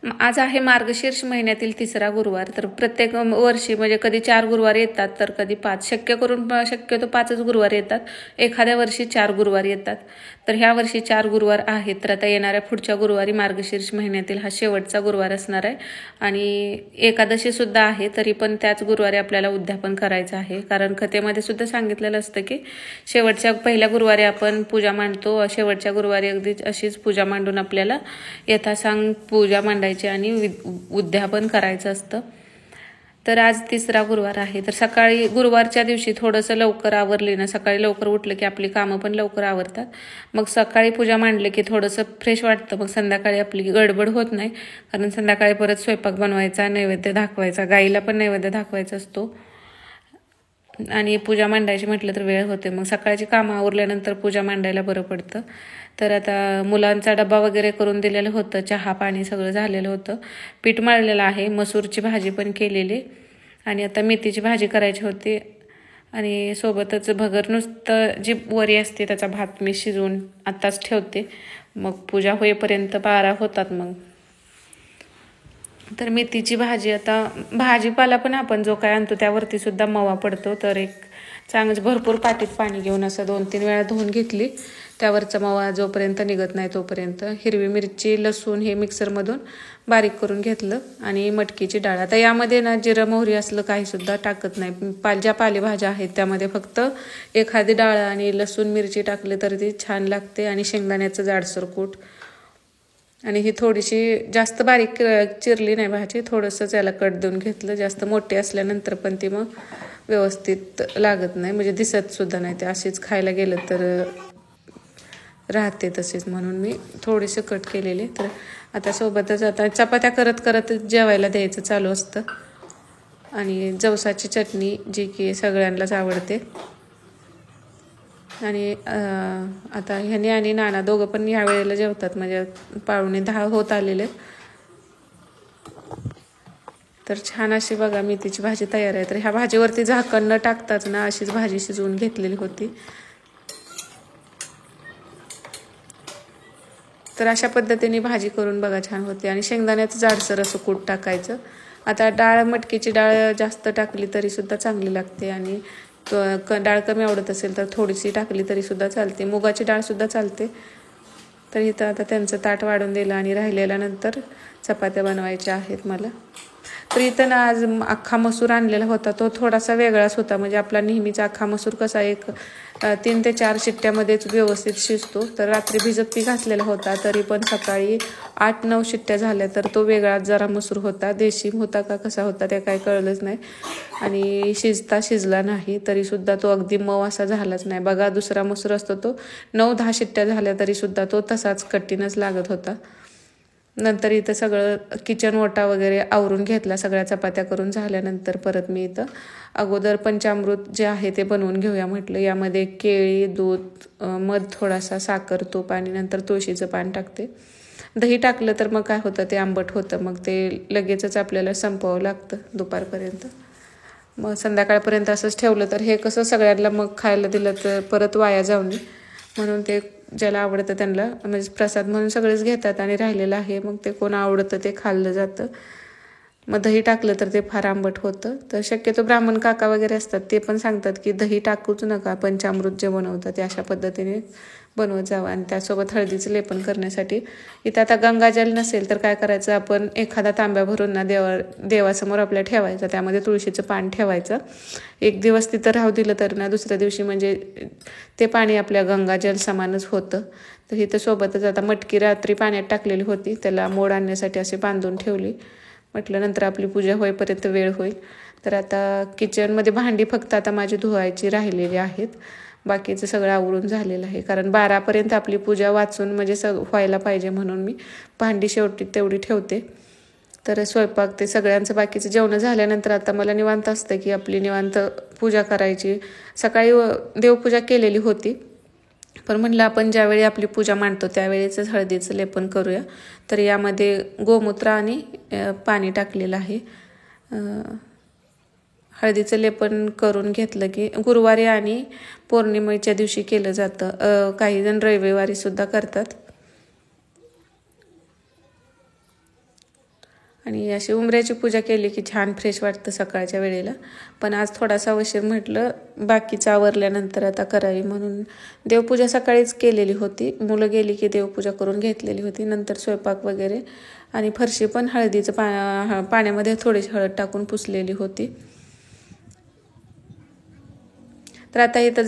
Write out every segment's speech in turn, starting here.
आज आहे मार्गशीर्ष महिन्यातील 3रा गुरुवार. तर प्रत्येक वर्षी म्हणजे कधी 4 गुरुवार येतात तर कधी 5. शक्यतो 5च गुरुवार येतात. एखाद्या वर्षी 4 गुरुवार येतात. तर ह्या वर्षी 4 गुरुवार आहेत. तर आता येणाऱ्या पुढच्या गुरुवारी मार्गशीर्ष महिन्यातील हा शेवटचा गुरुवार असणार आहे. आणि एकादशी सुद्धा आहे. तरी पण त्याच गुरुवारी आपल्याला उद्यापन करायचं आहे. कारण कथेमध्ये सुद्धा सांगितलेलं असतं की शेवटच्या पहिल्या गुरुवारी आपण पूजा मांडतो. शेवटच्या गुरुवारी अगदी अशीच पूजा मांडून आपल्याला यथासांग पूजा मांडायची आणि उद्यापन करायचं असतं. तर आज 3रा गुरुवार आहे. तर सकाळी गुरुवारच्या दिवशी थोडंसं लवकर आवरले ना, सकाळी लवकर उठलं की आपली कामं पण लवकर आवरतात. मग सकाळी पूजा मांडले की थोडंसं फ्रेश वाटतं. मग संध्याकाळी आपली गडबड होत नाही. कारण संध्याकाळी परत स्वयंपाक बनवायचा, नैवेद्य दाखवायचा, गाईला पण नैवेद्य दाखवायचा असतो आणि पूजा मांडायची म्हटलं तर वेळ होते. मग सकाळची कामं आवरल्यानंतर पूजा मांडायला बरं पडतं. तर आता मुलांचा डबा वगैरे करून दिलेलं होतं, चहा पाणी सगळं झालेलं होतं. पीठ मळलेलं आहे, मसूरची भाजी पण केलेली आणि आता मेथीची भाजी करायची होती आणि सोबतच भगर नुसतं जी वरी असते त्याचा भात मी शिजवून आत्ताच ठेवते. मग पूजा होईपर्यंत 12 होतात. मग तर मेथीची भाजी, आता भाजीपाला पण आपण जो काय आणतो त्यावरती सुद्धा मवा पडतो. तर एक चांगलं भरपूर पाटीत पाणी घेऊन असं 2-3 वेळा धुवून घेतली. त्यावरचा मवा जोपर्यंत निघत नाही तोपर्यंत. हिरवी मिरची, लसूण हे मिक्सरमधून बारीक करून घेतलं आणि मटकीची डाळ. आता यामध्ये ना जिरं मोहरी असलं काहीसुद्धा टाकत नाही. ज्या पालेभाज्या आहेत त्यामध्ये फक्त एखादी डाळ आणि लसूण मिरची टाकले तर ती छान लागते आणि शेंगदाण्याचं जाडसर कूट. आणि ही थोडीशी जास्त बारीक चिरली नाही भाजी, थोडंसं याला कट देऊन घेतलं. जास्त मोठी असल्यानंतर पण ती मग व्यवस्थित लागत नाही, म्हणजे दिसत सुद्धा नाही. ते अशीच खायला गेलं तर राहते तसेच, म्हणून मी थोडेसे कट केलेले. तर आता सोबतच आता चपात्या करत करत जेवायला द्यायचं चालू असतं. आणि जवसाची चटणी जी की सगळ्यांनाच आवडते. आणि आता ह्याने आणि नाना दोघं पण ह्या वेळेला जेवतात, म्हणजे 9:45 होत आलेले. तर छान अशी बघा मेथीची भाजी तयार आहे. तर ह्या भाजीवरती झाकण न टाकताच ना अशीच भाजी शिजवून घेतलेली होती. तर अशा पद्धतीने भाजी करून बघा, छान होते. आणि शेंगदाण्याचं जाडसर असं कूट टाकायचं. आता डाळ, मटकीची डाळ जास्त टाकली तरी सुद्धा चांगली लागते आणि डाळ कमी आवडत असेल तर थोडीशी टाकली तरी सुद्धा चालते. मुगाची डाळ सुद्धा चालते. तर इथं आता त्यांचं ताट वाढून दिलं आणि राहिलेल्यानंतर चपात्या बनवायच्या आहेत मला. तर इथं ना आज अख्खा मसूर आणलेला होता, तो थोडासा वेगळाच होता. म्हणजे आपला नेहमीचा अख्खा मसूर कसा 3 ते 4 शिट्ट्यामध्येच व्यवस्थित शिजतो. तर रात्री भिजत ती घातलेला होता, तरी पण सकाळी 8-9 शिट्ट्या झाल्या. तर तो वेगळाच जरा मसूर होता, देशी होता का कसा होता ते काही कळलंच नाही. आणि शिजला नाही तरीसुद्धा तो अगदी मऊ असा झालाच नाही. बघा, दुसरा मसूर असतो तो 9-10 शिट्ट्या झाल्या तरीसुद्धा तो तसाच कठीणच लागत होता. नंतर इथं सगळं किचन ओटा वगैरे आवरून घेतला. सगळ्या चपात्या करून झाल्यानंतर परत मी इथं अगोदर पंचामृत जे आहे ते बनवून घेऊया म्हटलं. यामध्ये केळी, दूध, मध, थोडासा साखर, तूप आणि नंतर तुळशीचं पान टाकते. दही टाकलं तर मग काय होतं, ते आंबट होतं. मग ते लगेचच आपल्याला संपवावं लागतं दुपारपर्यंत. मग संध्याकाळपर्यंत असंच ठेवलं तर हे कसं सगळ्यांना मग खायला दिलं तर परत वाया जाऊ नये, म्हणून ते ज्याला आवडतं त्यांना म्हणजे प्रसाद म्हणून सगळेच घेतात आणि राहिलेलं आहे मग ते कोण आवडतं ते खाल्लं जातं. मग दही टाकलं तर ते फार आंबट होतं. तर शक्यतो ब्राह्मण काका वगैरे असतात ते पण सांगतात की दही टाकूच नका, पंचामृत जे बनवतात ते अशा पद्धतीने बनवत जावं. आणि त्यासोबत हळदीचं लेपन करण्यासाठी इथं आता गंगाजल नसेल तर काय करायचं, आपण एखादा तांब्या भरून ना देवासमोर आपल्या ठेवायचा, त्यामध्ये तुळशीचं पान ठेवायचं. 1 दिवस तिथं राहू दिलं तर ना दुसऱ्या दिवशी म्हणजे ते पाणी आपल्या गंगाजल समानच होतं. तर इथं सोबतच आता मटकी रात्री पाण्यात टाकलेली होती, त्याला मोड आणण्यासाठी असे बांधून ठेवली. म्हटलं नंतर आपली पूजा होईपर्यंत वेळ होईल. तर आता किचनमध्ये भांडी फक्त आता माझी धुवायची राहिलेली आहेत, बाकीचं सगळं आवरून झालेलं आहे. कारण 12पर्यंत आपली पूजा वाचून म्हणजे व्हायला पाहिजे, म्हणून मी भांडी शेवटी तेवढी ठेवते. तर स्वयंपाक ते सगळ्यांचं बाकीचं जेवण झाल्यानंतर आता मला निवांत असतं की आपली निवांत पूजा करायची. सकाळी देवपूजा केलेली होती, पण म्हटलं आपण ज्यावेळी आपली पूजा मांडतो त्यावेळीच हळदीचं लेपन करूया. तर यामध्ये गोमूत्र आणि पाणी टाकलेलं आहे. हळदीचं लेपन करून घेतलं की गुरुवारी आणि पौर्णिमेच्या दिवशी केलं जातं. काही जण रविवारी सुद्धा करतात. आणि अशी उंबऱ्याची पूजा केली की छान फ्रेश वाटतं सकाळच्या वेळेला. पण आज थोडासा उशीर म्हटलं बाकीचं आवरल्यानंतर आता करावी म्हणून देवपूजा सकाळीच केलेली होती. मुलं गेली की देवपूजा करून घेतलेली होती. नंतर स्वयंपाक वगैरे आणि फरशी पण हळदीचं पाण्यामध्ये थोडीशी हळद टाकून पुसलेली होती. तर आता इथं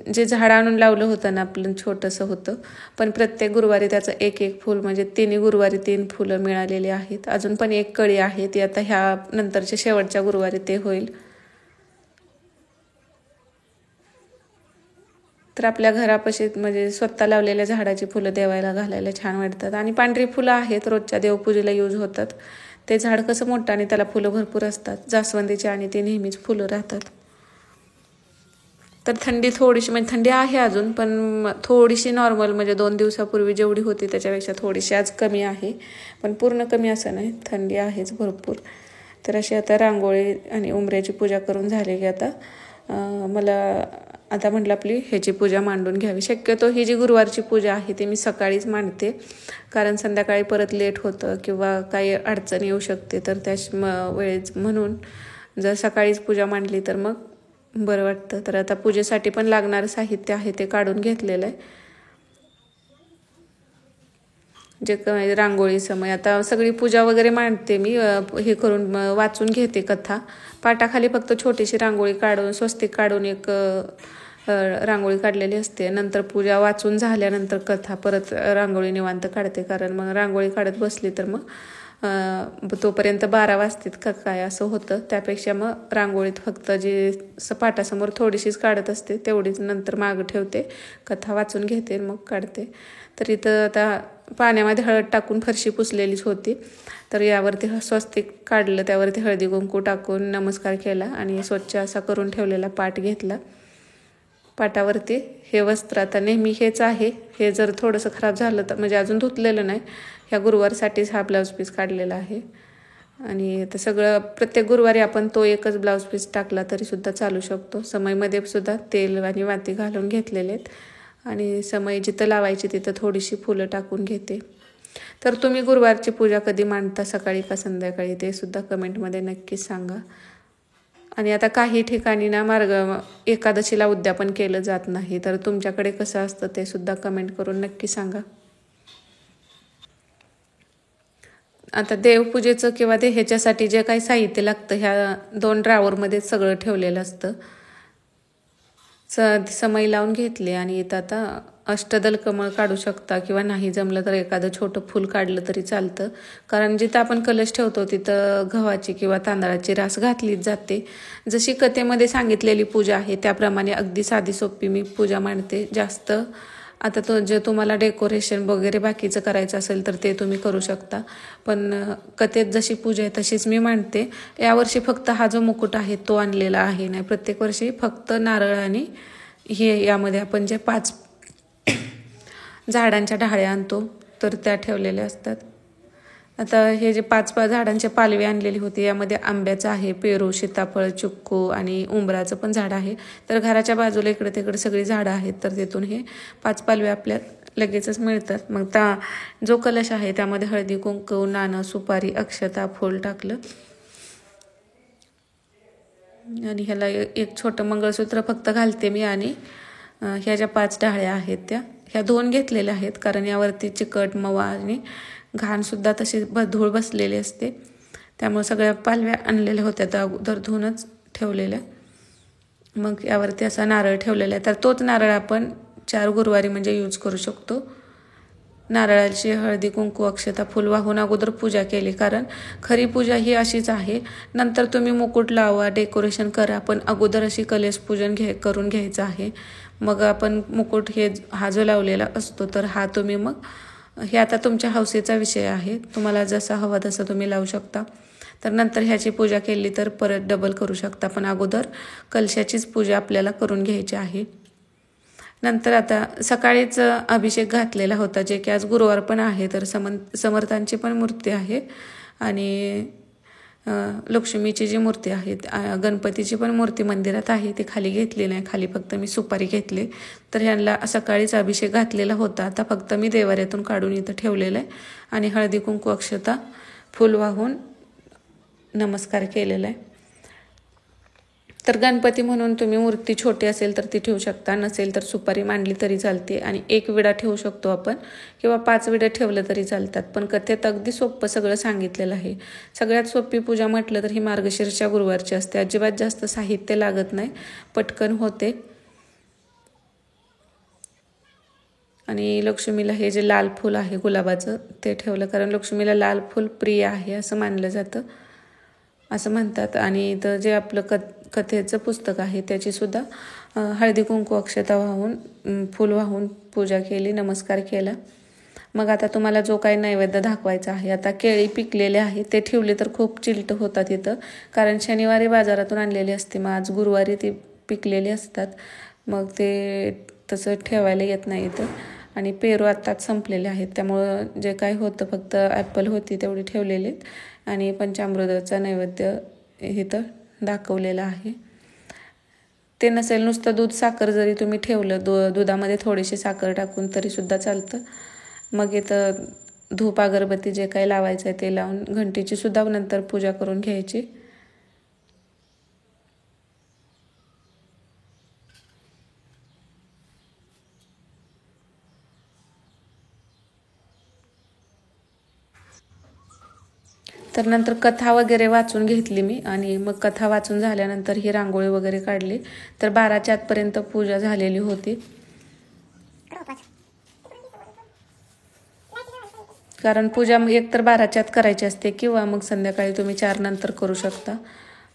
जे झाड आणून लावलं होतं ना आपलं छोटंसं होतं, पण प्रत्येक गुरुवारी त्याचं एक एक फूल म्हणजे तिन्ही गुरुवारी 3 फुलं मिळालेली आहेत. अजून पण एक कळी आहे ती आता ह्या नंतरच्या शेवटच्या गुरुवारी ते होईल. तर आपल्या घरापाशी म्हणजे स्वतः लावलेल्या झाडाची फुलं देवाला घालायला छान वाटतात. आणि पांढरी फुलं आहेत रोजच्या देवपूजेला यूज होतात. ते झाड कसं मोठं आणि त्याला फुलं भरपूर असतात, जास्वंदीची, आणि ते नेहमीच फुलं राहतात. तर थंडी थोडीशी म्हणजे थंडी आहे अजून, पण थोडीशी नॉर्मल म्हणजे 2 दिवसापूर्वी जेवढी होती त्याच्यापेक्षा थोडीशी आज कमी आहे. पण पूर्ण कमी असं नाही, थंडी आहेच भरपूर. तर अशी आता रांगोळी आणि उंबऱ्याची पूजा करून झाली की आता मला आता म्हटलं आपली ह्याची पूजा मांडून घ्यावी. शक्यतो ही जी गुरुवारची पूजा आहे ती मी सकाळीच मांडते, कारण संध्याकाळी परत लेट होतं किंवा काही अडचण येऊ शकते. तर त्या वेळेस म्हणून जर सकाळीच पूजा मांडली तर मग बरं वाटतं. तर आता पूजेसाठी पण लागणारं साहित्य आहे ते काढून घेतलेलं आहे. जे रांगोळी समय आता सगळी पूजा वगैरे मांडते मी हे करून वाचून घेते कथा. पाटाखाली फक्त छोटीशी रांगोळी काढून स्वस्तिक काढून एक रांगोळी काढलेली असते. नंतर पूजा वाचून झाल्यानंतर कथा परत रांगोळी निवांत काढते, कारण मग रांगोळी काढत बसली तर मग तोपर्यंत 12 वाजतात का काय असं होतं. त्यापेक्षा मग रांगोळीत फक्त जी पाटासमोर थोडीशीच काढत असते तेवढीच, नंतर मागं ठेवते, कथा वाचून घेते मग काढते. तर इथं आता पाण्यामध्ये हळद टाकून फरशी पुसलेलीच होती. तर यावरती स्वस्तिक काढलं, त्यावरती हळदी कुंकू टाकून नमस्कार केला आणि स्वच्छ असा करून ठेवलेला पाट घेतला. पाटावरती हे वस्त्र आता नेहमी हेच आहे. हे जर थोडंसं खराब झालं तर म्हणजे अजून धुतलेलं नाही, ह्या गुरुवारसाठीच हा ब्लाऊज पीस काढलेला आहे. आणि आता सगळं प्रत्येक गुरुवारी आपण तो एकच ब्लाऊज पीस टाकला तरी सुद्धा चालू शकतो. समईमध्ये सुद्धा तेल आणि वाती घालून घेतलेले आहेत आणि समई जिथं लावायची तिथं थोडीशी फुलं टाकून घेते. तर तुम्ही गुरुवारची पूजा कधी मांडता, सकाळी का संध्याकाळी, ते सुद्धा कमेंटमध्ये नक्कीच सांगा. आणि आता काही ठिकाणी ना एकादशीला उद्यापन केलं जात नाही, तर तुमच्याकडे कसं असतं ते सुद्धा कमेंट करून नक्की सांगा. आता देवपूजेचं किंवा ते ह्याच्यासाठी जे काही साहित्य लागतं ह्या 2 ड्रावरमध्ये सगळं ठेवलेलं असतं. समई लावून घेतली आणि इथं आता अष्टदल कमळ काढू शकता किंवा नाही जमलं तर एखादं छोटं फूल काढलं तरी चालतं, कारण जिथं आपण कलश ठेवतो तिथं गव्हाची किंवा तांदळाची रास घातलीच जाते. जशी कथेमध्ये सांगितलेली पूजा आहे त्याप्रमाणे अगदी साधी सोपी मी पूजा मांडते. जास्त आता जे तुम्हाला डेकोरेशन वगैरे बाकीचं करायचं असेल तर ते तुम्ही करू शकता, पण कथेत जशी पूजा आहे तशीच मी मांडते. यावर्षी फक्त हा जो मुकुट आहे तो आणलेला आहे, नाही प्रत्येक वर्षी फक्त नारळ आणि हे यामध्ये आपण जे 5 झाडांच्या ढाळ्या आणतो तर त्या ठेवलेल्या असतात. आता हे जे 5 झाडांचे पालवी आणलेली होती यामध्ये आंब्याचं आहे, पेरू, सीताफळ, चिक्कू आणि उंबराचं पण झाड आहे. तर घराच्या बाजूला इकडे तिकडे सगळी झाडं आहेत, तर तिथून हे 5 पालवी आपल्या लगेचच मिळतात. मग जो कलश आहे त्यामध्ये हळदी कुंकू, नाणं, सुपारी, अक्षता, फूल टाकलं आणि ह्याला एक छोटं मंगळसूत्र फक्त घालते मी. आणि ह्या ज्या 5 ढाळ्या आहेत ह्या धुवून घेतलेल्या आहेत, कारण यावरती चिकट, मवा आणि घाणसुद्धा तशी धूळ बसलेली असते. त्यामुळे सगळ्या पालव्या आणलेल्या होत्या तर अगोदर धुवूनच ठेवलेल्या. मग यावरती असा नारळ ठेवलेला आहे, तर तोच नारळ आपण 4 गुरुवारी म्हणजे यूज करू शकतो. नारळाची हळदी कुंकू, अक्षता, फुल वाहून अगोदर पूजा केली, कारण खरी पूजा ही अशीच आहे. नंतर तुम्ही मुकुट लावा, डेकोरेशन करा, पण अगोदर अशी कलश पूजन करून घ्यायचं आहे. मग आपण मुकुट हा जो लावलेला असतो तर हा तुम्ही मग हे आता तुमच्या हौसेचा विषय आहे, तुम्हाला जसा हवा तसं तुम्ही लावू शकता. तर नंतर ह्याची पूजा केली तर परत डबल करू शकता, पण अगोदर कलशाचीच पूजा आपल्याला करून घ्यायची आहे. नंतर आता सकाळीच अभिषेक घातलेला होता, जे की आज गुरुवार पण आहे, तर समर्थांची पण मूर्ती आहे आणि लक्ष्मीची जी मूर्ती आहे, गणपतीची पण मूर्ती मंदिरात आहे, ती खाली घेतली नाही, खाली फक्त मी सुपारी घेतली. तर ह्यांना सकाळीच अभिषेक घातलेला होता, आता फक्त मी देवाऱ्यातून काढून इथं ठेवलेलं आहे आणि हळदी कुंकू, अक्षता, फूल वाहून नमस्कार केलेला आहे. तर गणपती म्हणून तुम्ही मूर्ती छोटी असेल तर ती ठेवू शकता, नसेल तर सुपारी मांडली तरी चालते आणि 1 विडा ठेवू शकतो आपण किंवा 5 विडे ठेवलं तरी चालतात. पण कथेत अगदी सोपं सगळं सांगितलेलं आहे. सगळ्यात सोपी पूजा म्हटलं तर ही मार्गशीर्षच्या गुरुवारची असते. अजिबात जास्त साहित्य लागत नाही, पटकन होते. आणि लक्ष्मीला हे जे लाल फूल आहे गुलाबाचं ते ठेवलं, कारण लक्ष्मीला लाल फूल प्रिय आहे असं मानलं जातं, असं म्हणतात. आणि तर जे आपलं कथेचं पुस्तक आहे त्याची सुद्धा हळदी कुंकू अक्षता वाहून फूल वाहून पूजा केली, नमस्कार केला. मग आता तुम्हाला जो काही नैवेद्य दाखवायचा आहे, आता केळी पिकलेले आहे ते ठेवले तर खूप चिलट होतात इथं, कारण शनिवारी बाजारातून आणलेली असते, मग आज गुरुवारी ती पिकलेली असतात, मग ते तसं ठेवायला येत नाही इथं. आणि पेरू आत्ताच संपलेले आहेत, त्यामुळं जे काय होतं फक्त ॲपल होती तेवढी ठेवलेली आणि पंचामृताचा नैवेद्य इथं दाखवलेला आहे. ते नसेल नुसतं दूध साखर जरी तुम्ही ठेवलं, दुधामध्ये थोडीशी साखर टाकून तरीसुद्धा चालतं. मग इथं धूप अगरबत्ती जे काही लावायचं आहे ते लावून घंटीची सुद्धा नंतर पूजा करून घ्यायची. तर नंतर कथा वगैरे वाचून घेतली मी आणि मग कथा वाचून झाल्यानंतर ही रांगोळी वगैरे काढली. तर 12च्या आतपर्यंत पूजा झालेली होती, कारण पूजा एकतर 12च्या आत करायची असते किंवा मग संध्याकाळी तुम्ही 4 नंतर करू शकता.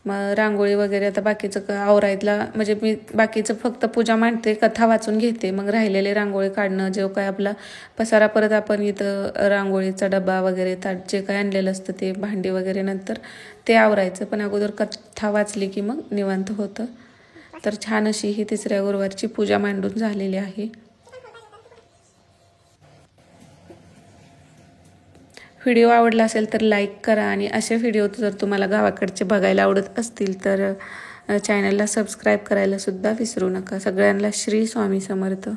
मग रांगोळी वगैरे आता बाकीचं आवरायला, म्हणजे मी बाकीचं फक्त पूजा मांडते, कथा वाचून घेते, मग राहिलेले रांगोळी काढणं, जो काय आपला पसारा परत आपण इथं रांगोळीचा डबा वगैरे ताट जे काय आणलेलं असतं ते भांडी वगैरे नंतर ते आवरायचं. पण अगोदर कथा वाचली की मग निवांत होतं. तर छान अशी ही 3ऱ्या गुरुवारची पूजा मांडून झालेली आहे. व्हिडिओ आवडला असेल तर लाईक करा आणि असे व्हिडिओ जर तुम्हाला गावाकडचे बघायला आवडत असतील तर चॅनलला सबस्क्राईब करायला सुद्धा विसरू नका. सगळ्यांना श्री स्वामी समर्थ.